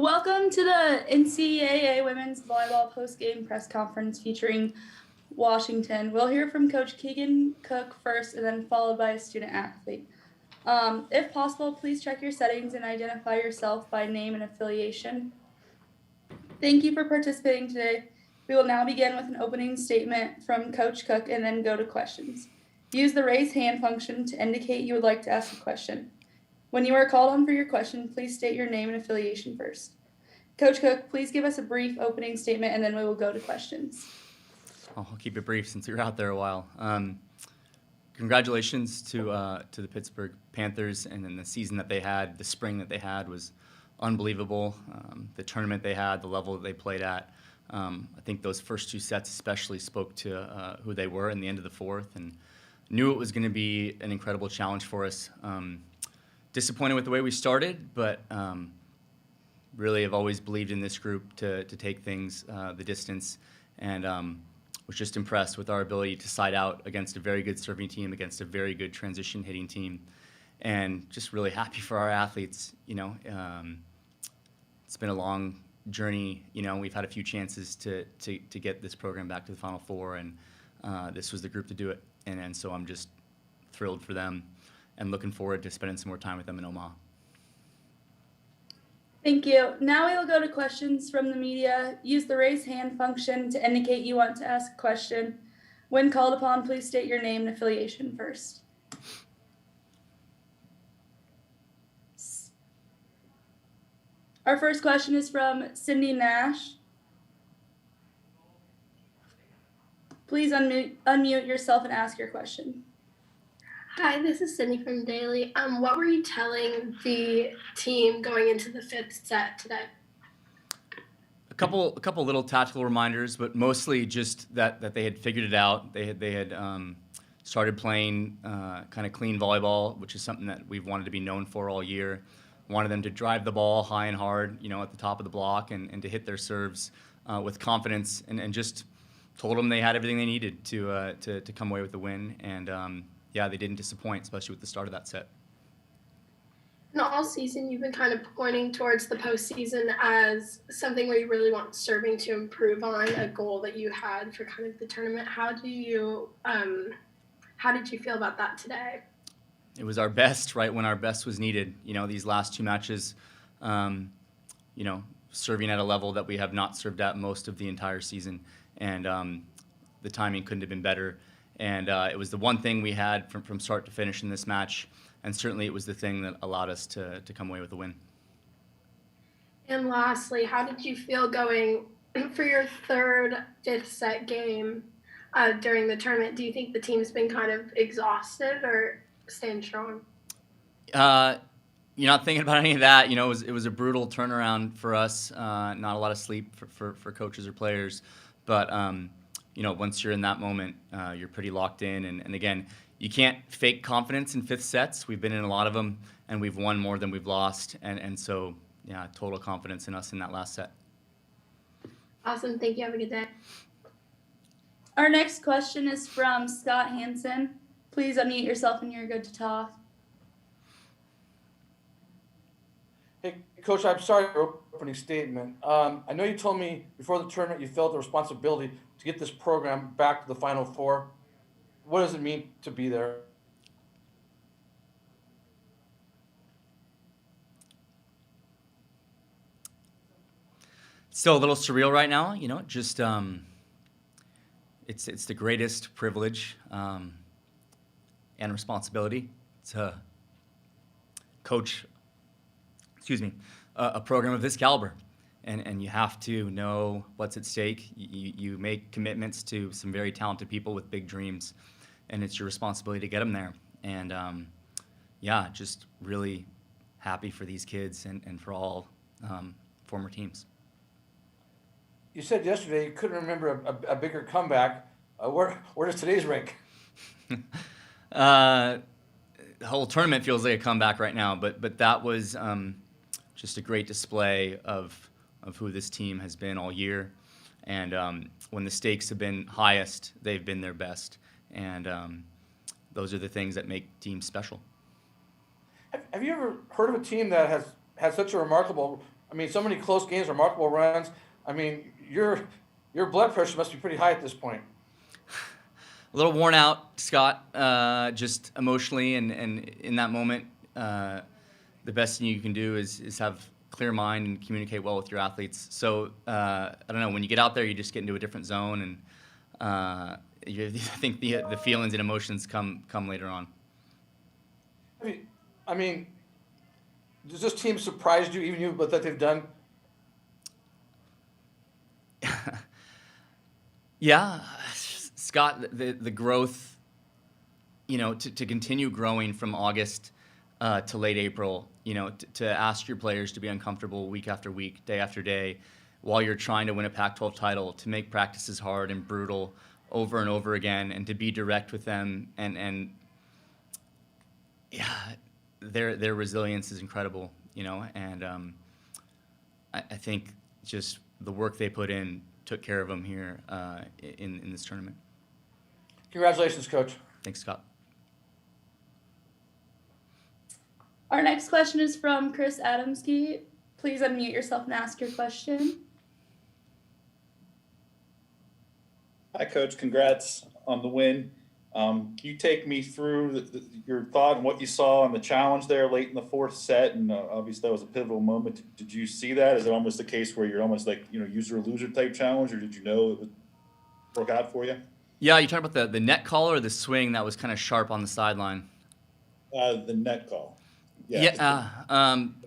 Welcome to the NCAA Women's Volleyball Postgame Press Conference featuring Washington. We'll hear from Coach Keegan Cook first and then followed by a student athlete. If possible, please check your settings and identify yourself by name and affiliation. Thank you for participating today. We will now begin with an opening statement from Coach Cook and then go to questions. Use the raise hand function to indicate you would like to ask a question. When you are called on for your question, please state your name and affiliation first. Coach Cook, please give us a brief opening statement and then we will go to questions. I'll keep it brief since you're out there a while. Congratulations to the Pittsburgh Panthers, and then the season that they had, the spring that they had was unbelievable. The tournament they had, the level that they played at. I think those first two sets especially spoke to who they were in the end of the fourth, and knew it was going to be an incredible challenge for us. Disappointed with the way we started, but really have always believed in this group to take things the distance, and was just impressed with our ability to side out against a very good serving team, against a very good transition hitting team, and just really happy for our athletes. It's been a long journey. We've had a few chances to get this program back to the Final Four, and this was the group to do it, and so I'm just thrilled for them and looking forward to spending some more time with them in Omaha. Thank you. Now we will go to questions from the media. Use the raise hand function to indicate you want to ask a question. When called upon, please state your name and affiliation first. Our first question is from Cindy Nash. Please unmute yourself and ask your question. Hi, this is Cindy from Daily. What were you telling the team going into the fifth set today? A couple little tactical reminders, but mostly just that they had figured it out. They had started playing kind of clean volleyball, which is something that we've wanted to be known for all year. Wanted them to drive the ball high and hard, at the top of the block, and to hit their serves with confidence, and just told them they had everything they needed to come away with the win. And yeah, they didn't disappoint, especially with the start of that set. And all season, you've been kind of pointing towards the postseason as something where you really want serving to improve on, a goal that you had for kind of the tournament. How did you feel about that today? It was our best, right when our best was needed. These last two matches, serving at a level that we have not served at most of the entire season, and the timing couldn't have been better. And it was the one thing we had from start to finish in this match, and certainly it was the thing that allowed us to come away with the win. And lastly, how did you feel going for your third fifth set game during the tournament? Do you think the team's been kind of exhausted or staying strong? You're not thinking about any of that. It was a brutal turnaround for us. Not a lot of sleep for coaches or players, but once you're in that moment, you're pretty locked in. And again, you can't fake confidence in fifth sets. We've been in a lot of them, and we've won more than we've lost. And so, yeah, total confidence in us in that last set. Awesome. Thank you. Have a good day. Our next question is from Scott Hansen. Please unmute yourself and you're good to talk. Hey, Coach, I'm sorry for your opening statement. I know you told me before the tournament you felt the responsibility to get this program back to the Final Four. What does it mean to be there? Still a little surreal right now, just it's the greatest privilege and responsibility to coach, a program of this caliber. And you have to know what's at stake. You make commitments to some very talented people with big dreams, and it's your responsibility to get them there. And yeah, just really happy for these kids and for all former teams. You said yesterday you couldn't remember a bigger comeback. Where does today's rank? The whole tournament feels like a comeback right now, but that was just a great display of who this team has been all year. And when the stakes have been highest, they've been their best. And those are the things that make teams special. Have you ever heard of a team that has had such a remarkable I mean, so many close games, remarkable runs. I mean, your blood pressure must be pretty high at this point. A little worn out, Scott, just emotionally, and in that moment, the best thing you can do is have clear mind and communicate well with your athletes. So I don't know, when you get out there, you just get into a different zone, and I think the feelings and emotions come later on. I mean, does this team surprised you, even you, with what they've done? Yeah, Scott, the growth, to continue growing from August to late April, to ask your players to be uncomfortable week after week, day after day, while you're trying to win a Pac-12 title, to make practices hard and brutal over and over again, and to be direct with them, and yeah, their resilience is incredible, and I think just the work they put in took care of them here in this tournament. Congratulations, Coach. Thanks, Scott. Our next question is from Chris Adamski. Please unmute yourself and ask your question. Hi, Coach. Congrats on the win. Can you take me through your thought and what you saw on the challenge there late in the fourth set? And obviously that was a pivotal moment. Did you see that? Is it almost a case where you're almost like, user or loser type challenge, or did you know it would work out for you? Yeah, you talking about the net call or the swing that was kind of sharp on the sideline? The net call.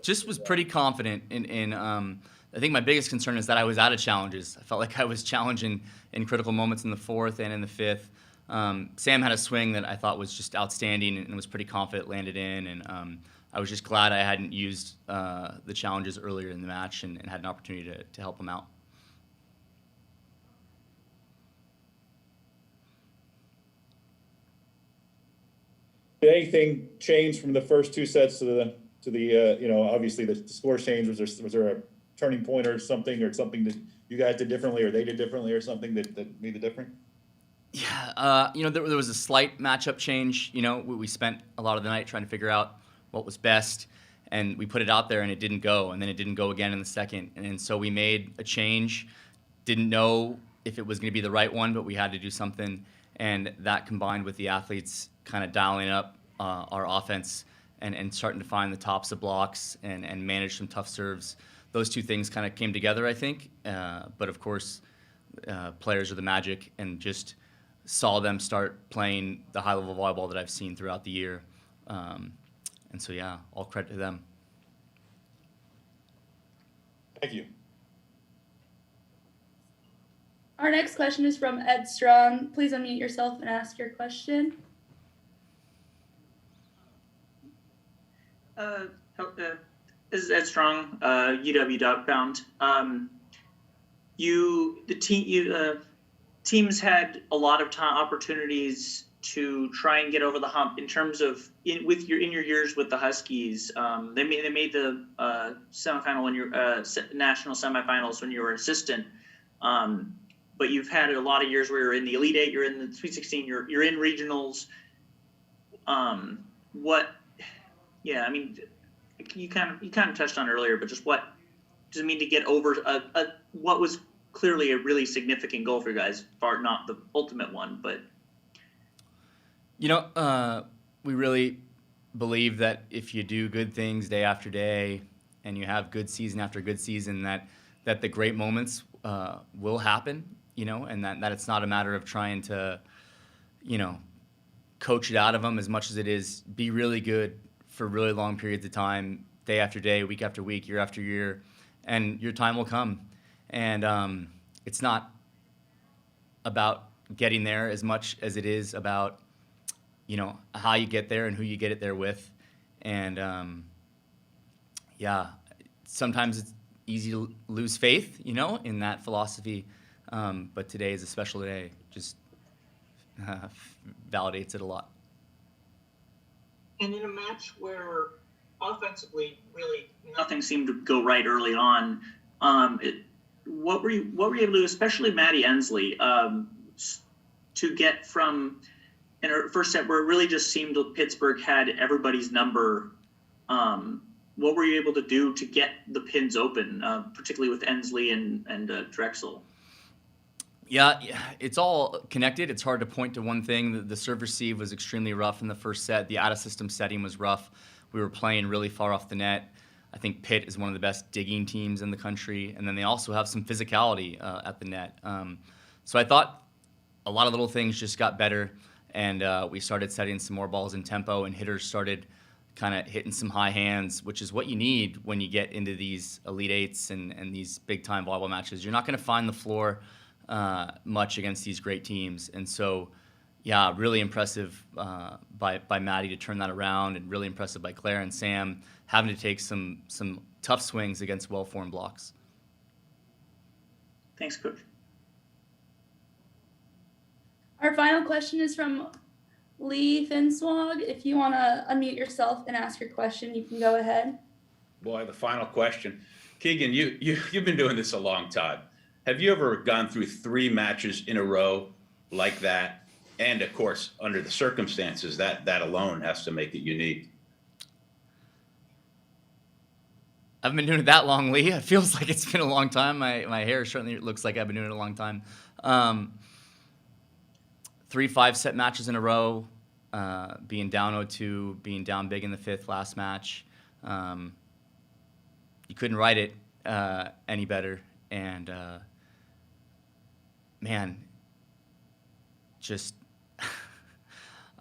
Just was pretty confident in I think my biggest concern is that I was out of challenges. I felt like I was challenging in critical moments in the fourth and in the fifth. Sam had a swing that I thought was just outstanding and was pretty confident, landed in, and I was just glad I hadn't used the challenges earlier in the match and had an opportunity to help him out. Did anything change from the first two sets to the obviously the score change? Was there a turning point or something that you guys did differently or they did differently or something that made the difference? Yeah, there was a slight matchup change. We spent a lot of the night trying to figure out what was best, and we put it out there and it didn't go, and then it didn't go again in the second, and so we made a change. Didn't know if it was going to be the right one, but we had to do something, and that combined with the athletes kind of dialing up our offense and starting to find the tops of blocks and manage some tough serves. Those two things kind of came together, I think. But of course, players are the magic, and just saw them start playing the high-level volleyball that I've seen throughout the year. And so, yeah, all credit to them. Thank you. Our next question is from Ed Strong. Please unmute yourself and ask your question. This is Ed Strong, UW Dogpound. Teams had a lot of opportunities to try and get over the hump in terms of in your years with the Huskies. They made the semifinal when you're national semifinals when you were an assistant. But you've had a lot of years where you're in the Elite Eight, you're in the Sweet 16, you're in regionals. You kind of touched on it earlier, but just what does it mean to get over what was clearly a really significant goal for you guys, far not the ultimate one, but we really believe that if you do good things day after day and you have good season after good season, that the great moments will happen, and that it's not a matter of trying to, coach it out of them as much as it is be really good for really long periods of time, day after day, week after week, year after year, and your time will come. And it's not about getting there as much as it is about, how you get there and who you get it there with. And sometimes it's easy to lose faith, in that philosophy. But today is a special day. Just validates it a lot. And in a match where offensively really nothing seemed to go right early on, what were you able to do, especially Maddie Ensley, to get from in her first set where it really just seemed Pittsburgh had everybody's number, what were you able to do to get the pins open, particularly with Ensley and Drexel? Yeah, it's all connected. It's hard to point to one thing. The serve receive was extremely rough in the first set. The out-of-system setting was rough. We were playing really far off the net. I think Pitt is one of the best digging teams in the country, and then they also have some physicality at the net. So I thought a lot of little things just got better, and we started setting some more balls in tempo, and hitters started kind of hitting some high hands, which is what you need when you get into these Elite Eights and these big-time volleyball matches. You're not going to find the floor much against these great teams. And so, yeah, really impressive by Maddie to turn that around, and really impressive by Claire and Sam having to take some tough swings against well-formed blocks. Thanks, Coach. Our final question is from Lee Finswag. If you want to unmute yourself and ask your question, you can go ahead. Boy, the final question. Keegan, you've been doing this a long time. Have you ever gone through 3 matches in a row like that? And of course, under the circumstances, that alone has to make it unique. I haven't been doing it that long, Lee. It feels like it's been a long time. My hair certainly looks like I've been doing it a long time. 3 5-set matches in a row, being down 0-2, being down big in the 5th last match. You couldn't write it any better. And, man, just,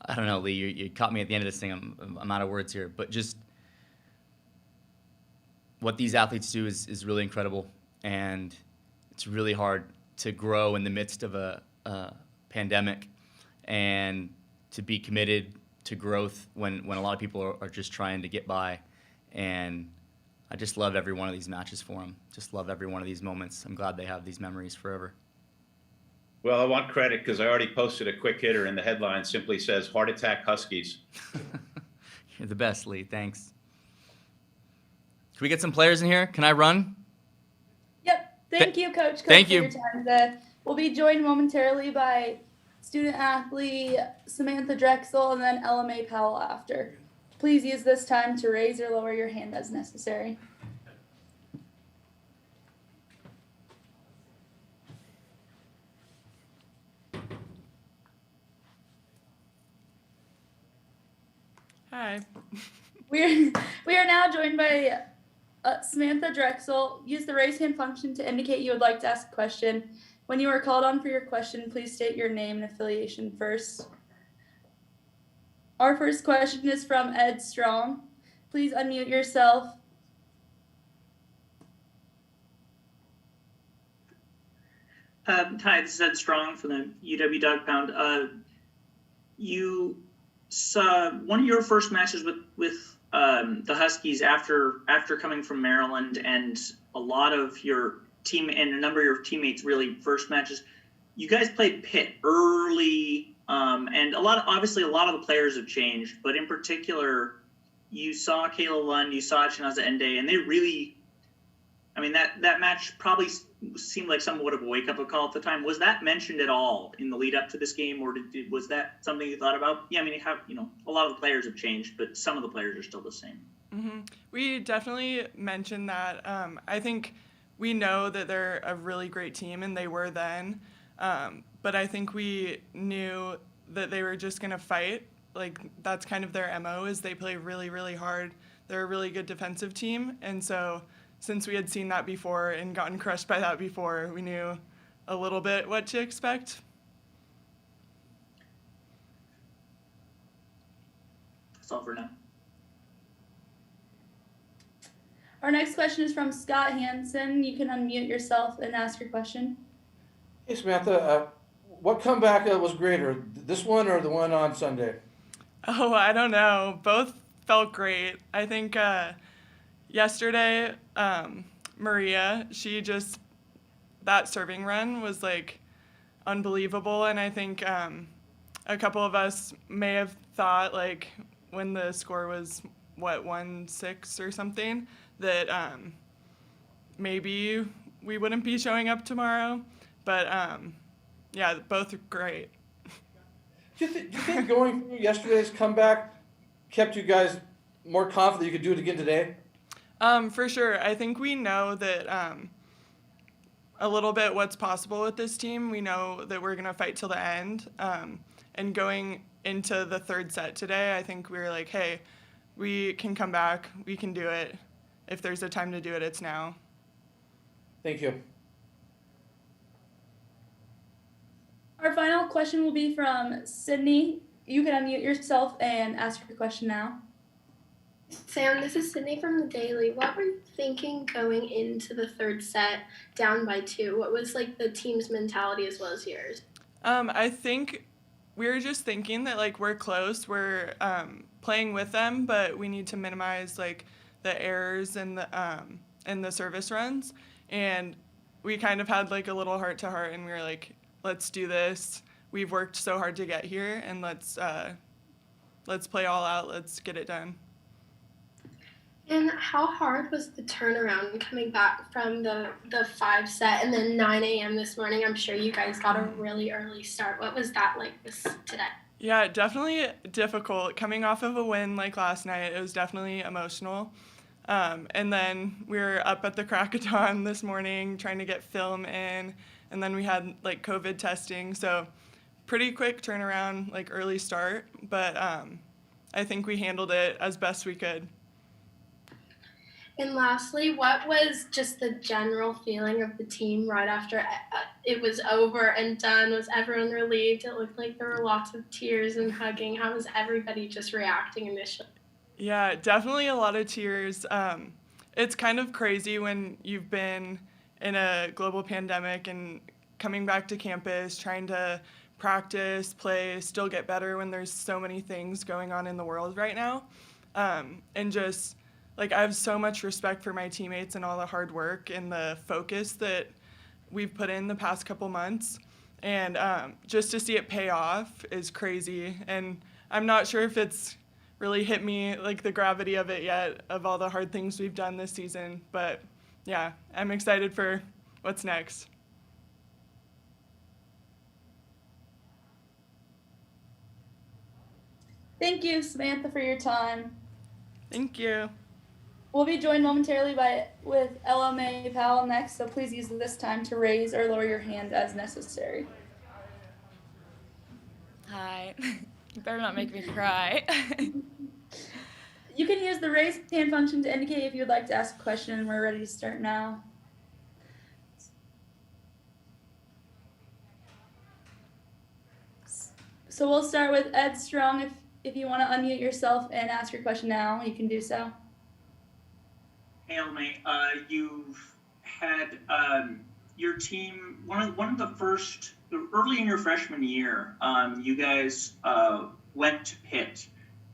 I don't know, Lee, you caught me at the end of this thing. I'm out of words here. But just what these athletes do is really incredible. And it's really hard to grow in the midst of a pandemic and to be committed to growth when a lot of people are just trying to get by. And I just love every one of these matches for them. Just love every one of these moments. I'm glad they have these memories forever. Well, I want credit because I already posted a quick hitter, and the headline simply says, "Heart Attack Huskies." You're the best, Lee. Thanks. Can we get some players in here? Can I run? Yep. Thank you, Coach. Thank for you. your time today. We'll be joined momentarily by student athlete Samantha Drexel and then Alma Powell after. Please use this time to raise or lower your hand as necessary. Hi. We are now joined by Samantha Drexel. Use the raise hand function to indicate you would like to ask a question. When you are called on for your question, please state your name and affiliation first. Our first question is from Ed Strong. Please unmute yourself. Hi, this is Ed Strong from the UW Dog Pound. You saw one of your first matches with the Huskies after coming from Maryland, and a lot of your team and a number of your teammates really first matches. You guys played Pitt early, and obviously a lot of the players have changed, but in particular, you saw Kayla Lund, you saw Chinaza Ende, and they really, I mean, that match probably seemed like somewhat of a wake-up call at the time. Was that mentioned at all in the lead-up to this game, or was that something you thought about? Yeah, I mean, a lot of the players have changed, but some of the players are still the same. Mm-hmm. We definitely mentioned that. I think we know that they're a really great team, and they were then. But I think we knew that they were just going to fight. Like, that's kind of their MO, is they play really, really hard. They're a really good defensive team, and so since we had seen that before and gotten crushed by that before, we knew a little bit what to expect. That's all for now. Our next question is from Scott Hansen. You can unmute yourself and ask your question. Hey, Samantha, what comeback was greater, this one or the one on Sunday? Oh, I don't know. Both felt great. I think yesterday, Maria, that serving run was like unbelievable. And I think a couple of us may have thought, like, when the score was, 1-6 or something, that maybe we wouldn't be showing up tomorrow. But yeah, both great. Do you think going through yesterday's comeback kept you guys more confident you could do it again today? For sure. I think we know that a little bit what's possible with this team. We know that we're going to fight till the end. And going into the third set today, I think we were like, hey, we can come back. We can do it. If there's a time to do it, it's now. Thank you. Our final question will be from Sydney. You can unmute yourself and ask your question now. Sam, this is Sydney from the Daily. What were you thinking going into the third set down by 2? What was like the team's mentality as well as yours? I think we were just thinking that like we're close. We're playing with them, but we need to minimize like the errors and the service runs. And we kind of had like a little heart to heart, and we were like, let's do this. We've worked so hard to get here, and let's play all out. Let's get it done. And how hard was the turnaround coming back from the 5 set and then 9 a.m. this morning? I'm sure you guys got a really early start. What was that like today? Yeah, definitely difficult. Coming off of a win like last night, it was definitely emotional. And then we were up at the crack of dawn this morning trying to get film in, and then we had like COVID testing, so pretty quick turnaround, like early start, but I think we handled it as best we could. And lastly, what was just the general feeling of the team right after it was over and done? Was everyone relieved? It looked like there were lots of tears and hugging. How was everybody just reacting initially? Yeah, definitely a lot of tears. It's kind of crazy when you've been in a global pandemic and coming back to campus, trying to practice, play, still get better when there's so many things going on in the world right now. And just, like, I have so much respect for my teammates and all the hard work and the focus that we've put in the past couple months. And just to see it pay off is crazy. And I'm not sure if it's really hit me, like, the gravity of it yet, of all the hard things we've done this season. But, yeah, I'm excited for what's next. Thank you, Samantha, for your time. Thank you. We'll be joined momentarily with Alma Powell next, so please use this time to raise or lower your hand as necessary. Hi. You better not make me cry. You can use the raise hand function to indicate if you would like to ask a question, and we're ready to start now. So we'll start with Ed Strong. If you want to unmute yourself and ask your question now, you can do so. Hey, Alma, you've had your team, one of the first, early in your freshman year, you guys went to Pitt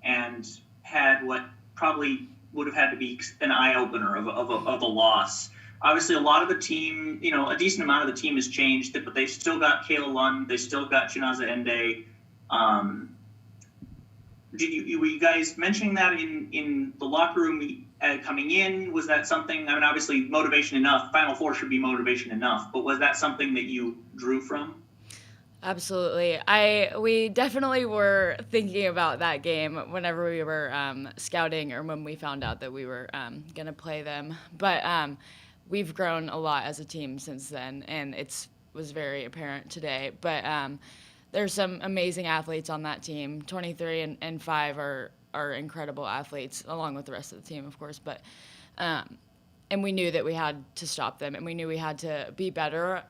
and had what probably would have had to be an eye-opener of a loss. Obviously, a lot of the team, a decent amount of the team has changed, but they still got Kayla Lund, they still got Chinaza Ende. Were you guys mentioning that in the locker room coming in? Was that something, I mean, obviously motivation enough, Final Four should be motivation enough, but was that something that you drew from? Absolutely. We definitely were thinking about that game whenever we were scouting or when we found out that we were going to play them. But we've grown a lot as a team since then, and it was very apparent today. But there's some amazing athletes on that team. 23 and 5 are incredible athletes, along with the rest of the team, of course. But and we knew that we had to stop them, and we knew we had to be better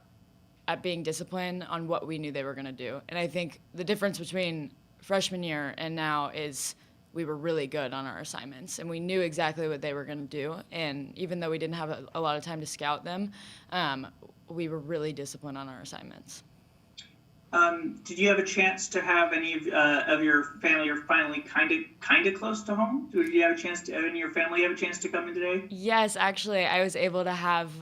at being disciplined on what we knew they were going to do. And I think the difference between freshman year and now is we were really good on our assignments, and we knew exactly what they were going to do. And even though we didn't have a lot of time to scout them, we were really disciplined on our assignments. Did you have a chance to have any of your family? You're finally kind of close to home. Did you have a chance to? Any of your family have a chance to come in today? Yes, actually, I was able to have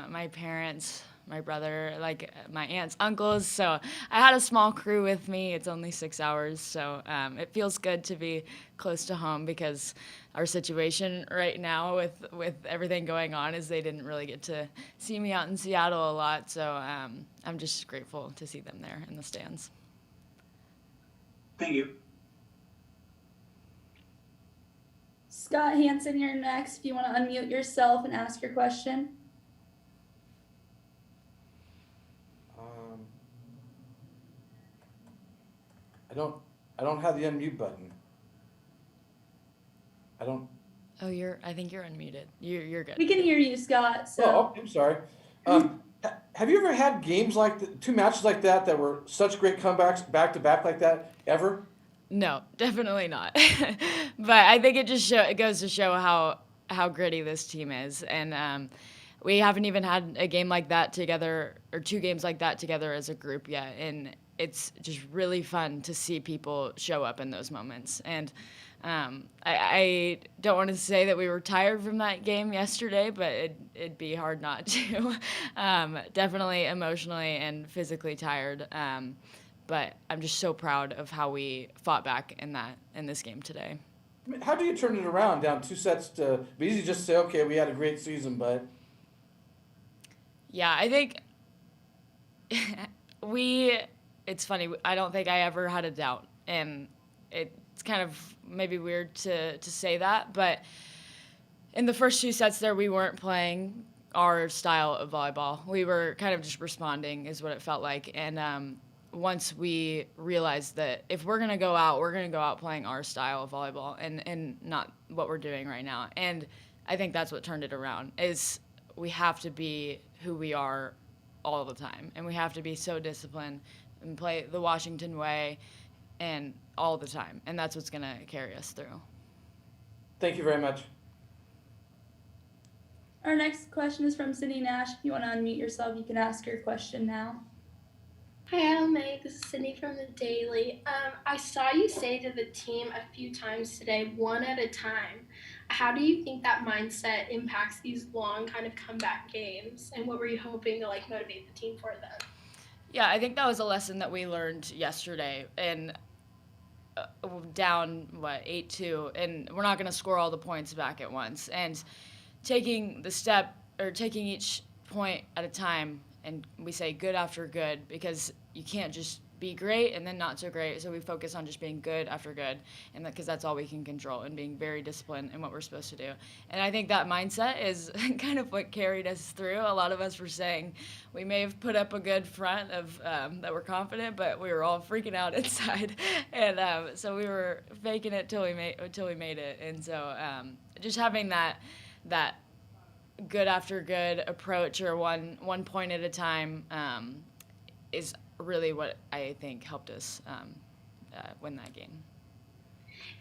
my parents, my brother, like my aunts, uncles. So I had a small crew with me. It's only 6 hours, so it feels good to be close to home because our situation right now with everything going on is they didn't really get to see me out in Seattle a lot. So I'm just grateful to see them there in the stands. Thank you. Scott Hansen, you're next. If you want to unmute yourself and ask your question. I don't have the unmute button. I don't. Oh, I think you're unmuted. You're good. We can hear you, Scott. So. Oh, okay, I'm sorry. Have you ever had games like two matches like that were such great comebacks back to back like that ever? No, definitely not. But I think it goes to show how gritty this team is, and we haven't even had a game like that together or two games like that together as a group yet, and it's just really fun to see people show up in those moments. And I don't want to say that we were tired from that game yesterday, but it'd be hard not to. Definitely emotionally and physically tired. But I'm just so proud of how we fought back in this game today. I mean, how do you turn it around down 2 sets to? It'd be easy just to say, okay, we had a great season, but. Yeah, I think it's funny. I don't think I ever had a doubt, and it's kind of maybe weird to say that, but in the first 2 sets there, we weren't playing our style of volleyball. We were kind of just responding is what it felt like, and once we realized that if we're going to go out playing our style of volleyball and not what we're doing right now. And I think that's what turned it around, is we have to be who we are all the time, and we have to be so disciplined and play the Washington way and all the time, and that's what's going to carry us through. Thank you very much. Our next question is from Sydney Nash. If you want to unmute yourself, you can ask your question now. Hi, Alma. This is Sydney from the Daily. I saw you say to the team a few times today, one at a time. How do you think that mindset impacts these long kind of comeback games? And what were you hoping to motivate the team for then? Yeah, I think that was a lesson that we learned yesterday. And down 8-2, and we're not going to score all the points back at once. And taking each point at a time, and we say good after good, because you can't just be great and then not so great. So we focus on just being good after good, and because that's all we can control, and being very disciplined in what we're supposed to do. And I think that mindset is kind of what carried us through. A lot of us were saying we may have put up a good front of that we're confident, but we were all freaking out inside, and so we were faking it till we made it. And so just having that good after good approach, or one point at a time, is really what I think helped us win that game.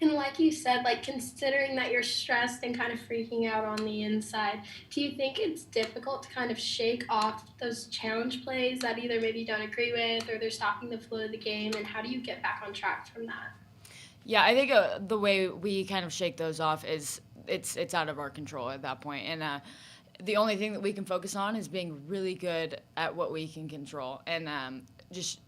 And like you said, considering that you're stressed and kind of freaking out on the inside, do you think it's difficult to kind of shake off those challenge plays that either maybe you don't agree with, or they're stopping the flow of the game, and how do you get back on track from that? Yeah, I think the way we kind of shake those off is it's out of our control at that point. And the only thing that we can focus on is being really good at what we can control. And just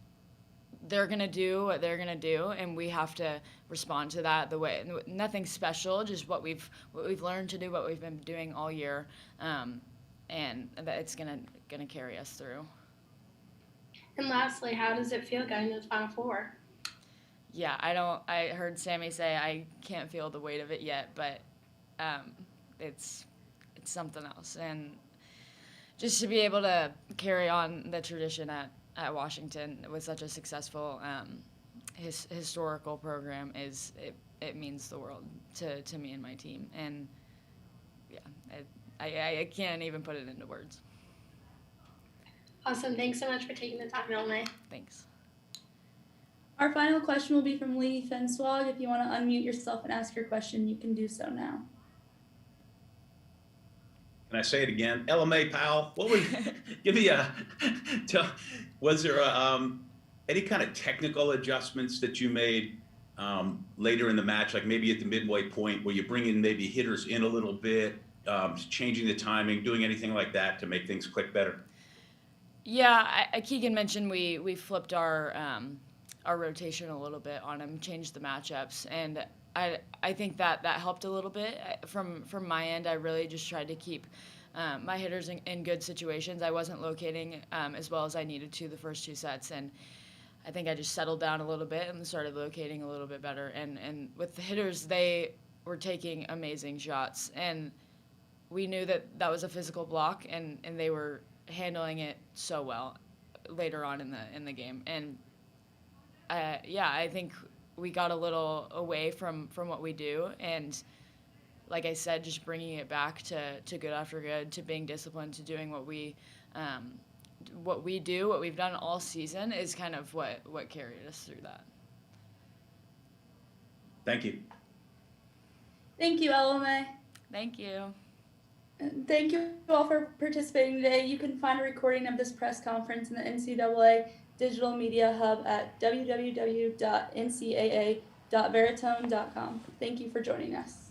they're going to do what they're going to do, and we have to respond to that the way. Nothing special, just what we've learned to do, what we've been doing all year, and that it's going to carry us through. And lastly, how does it feel going to the Final Four? Yeah, I heard Sammy say I can't feel the weight of it yet, but it's something else. And just to be able to carry on the tradition at Washington with such a successful historical program it means the world to me and my team. And yeah, I can't even put it into words. Awesome. Thanks so much for taking the time, Alma. Thanks. Our final question will be from Lee Fenswag. If you want to unmute yourself and ask your question, you can do so now. Can I say it again? Alma Powell, was there any kind of technical adjustments that you made later in the match, like maybe at the midway point, where you bring in maybe hitters in a little bit, changing the timing, doing anything like that to make things click better? Yeah, Keegan mentioned we flipped our rotation a little bit on him, changed the matchups, and I think that helped a little bit. From my end, I really just tried to keep my hitters in good situations. I wasn't locating as well as I needed to the first 2 sets, and I think I just settled down a little bit and started locating a little bit better. And with the hitters, they were taking amazing shots, and we knew that that was a physical block, and they were handling it so well later on in the game. And I think we got a little away from what we do, and like I said, just bringing it back to good after good, to being disciplined, to doing what we do, what we've done all season is kind of what carried us through that. Thank you. Thank you, Alma. Thank you. And thank you all for participating today. You can find a recording of this press conference in the NCAA Digital Media Hub at www.ncaa.veritone.com. Thank you for joining us.